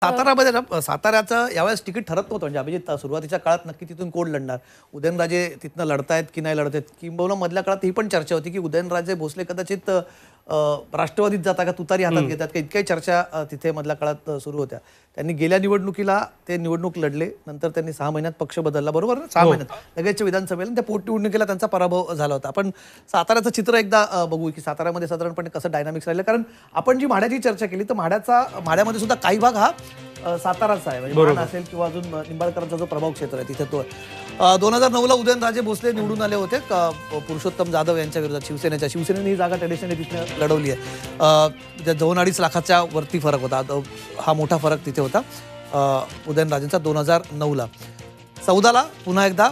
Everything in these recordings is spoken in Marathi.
सातारामध्ये ना साताऱ्याचं यावेळेस तिकीट ठरत नव्हतं. म्हणजे अभिजित सुरुवातीच्या काळात नक्की तिथून कोण लढणार, उदयनराजे तिथनं लढतायत की नाही लढतायत, किंबहुना मधल्या काळात ही पण चर्चा होती की उदयनराजे भोसले कदाचित राष्ट्रवादीत जाता का तुतारी हातात घेतात का, इतक्याही चर्चा तिथे मधल्या काळात सुरू होत्या. त्यांनी गेल्या निवडणुकीला ते निवडणूक लढले, नंतर त्यांनी 6 महिन्यात पक्ष बदलला, बरोबर ना, 6 महिन्यात लगेचच्या विधानसभेला त्या पोटनिवडणुकीला त्यांचा पराभव झाला होता. आपण साताऱ्याचं चित्र एकदा बघू की साताऱ्यामध्ये साधारणपणे कसं डायनामिक्स राहिलं. कारण आपण जी म्हाड्याची चर्चा केली तर म्हाड्यामध्ये सुद्धा काही भाग हा साताराचा आहे, म्हणजे माण असेल किंवा अजून निंबाळकरांचा जो प्रभाव क्षेत्र आहे तिथे तो 2009ला उदयनराजे भोसले निवडून आले होते पुरुषोत्तम जाधव यांच्या विरोधात शिवसेनेने ही जागा ट्रेडिशनली तिथे लढवली आहे. 2-2.5 लाखाच्या वरती फरक होता, हा मोठा फरक तिथे होता उदयनराजेंचा 2009ला. 14ला पुन्हा एकदा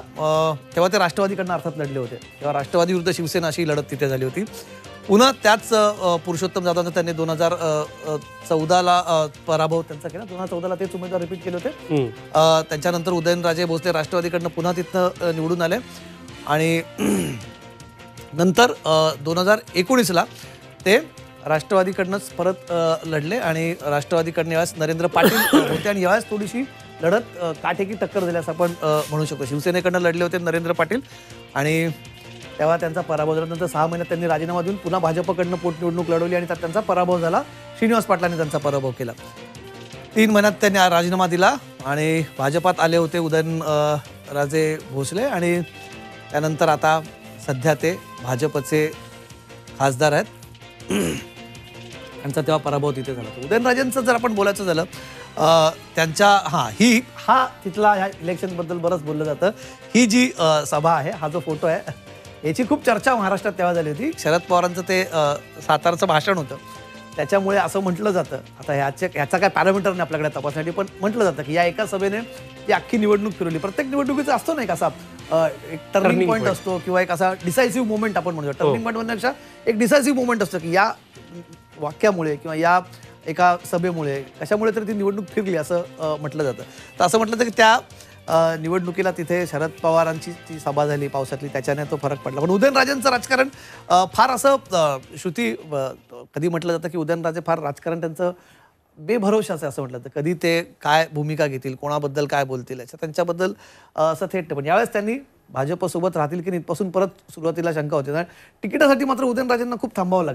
तेव्हा ते राष्ट्रवादीकडनं अर्थात लढले होते, तेव्हा राष्ट्रवादी विरुद्ध शिवसेना अशी लढत तिथे झाली होती. पुन्हा त्याच पुरुषोत्तम जाधव त्यांनी 2014ला पराभव त्यांचा केला. 2014ला तेच उमेदवार रिपीट केले होते. त्यांच्यानंतर उदयनराजे भोसले राष्ट्रवादीकडनं पुन्हा तिथं निवडून आले आणि नंतर 2019ला ते राष्ट्रवादीकडनंच परत लढले आणि राष्ट्रवादीकडनं यावेळेस नरेंद्र पाटील होते आणि यावेळेस थोडीशी लढत काटेकी टक्कर दिल्यास आपण म्हणू शकतो. शिवसेनेकडनं लढले होते नरेंद्र पाटील आणि तेव्हा त्यांचा पराभव झाला. नंतर 6 महिन्यात त्यांनी राजीनामा देऊन पुन्हा भाजपकडनं पोटनिवडणूक लढवली आणि त्यात त्यांचा पराभव झाला. श्रीनिवास पाटलांनी त्यांचा पराभव केला. 3 महिन्यात त्यांनी राजीनामा दिला आणि भाजपात आले होते उदयनराजे भोसले आणि त्यानंतर आता सध्या ते भाजपचे खासदार आहेत. त्यांचा तेव्हा पराभव तिथे झाला. उदयनराजेंचं जर आपण बोलायचं झालं त्यांच्या तिथला ह्या इलेक्शनबद्दल बरंच बोललं जातं. ही जी सभा आहे, हा जो फोटो आहे, याची खूप चर्चा महाराष्ट्रात तेव्हा झाली होती. शरद पवारांचं ते सातारचं भाषण होतं, त्याच्यामुळे असं म्हटलं जातं, आता ह्याचा काय पॅरामीटर नाही आपल्याकडे तपासण्यासाठी, पण म्हटलं जातं की या एका सभेने ती अख्खी निवडणूक फिरवली. प्रत्येक निवडणुकीचा असतो नाही कसा एक टर्निंग पॉईंट असतो किंवा एक असा डिसायसिव्ह मोमेंट आपण म्हणतो. टर्निंग पॉईंट म्हणण्यापेक्षा एक डिसायसिव्ह मोमेंट असतो की या वाक्यामुळे किंवा या एका सभेमुळे कशामुळे तरी ती निवडणूक फिरली असं म्हटलं जातं. तर असं म्हटलं जातं की त्या निवडणुकीला तिथे शरद पवारांची ती सभा झाली पावसातली, त्याच्याने तो फरक पडला. पण उदयनराजेंचं राजकारण फार असं श्रुती कधी म्हटलं जातं की उदयनराजे फार राजकारण त्यांचं बेभरोशाचं असं म्हटलं जातं. कधी ते काय भूमिका घेतील, कोणाबद्दल काय बोलतील याच्या त्यांच्याबद्दल असं थेट. पण यावेळेस त्यांनी भाजपसोबत राहतील की नाही इथपासून परत सुरुवातीला शंका होती. तिकिटासाठी मात्र उदयनराजेंना खूप थांबावं लागलं.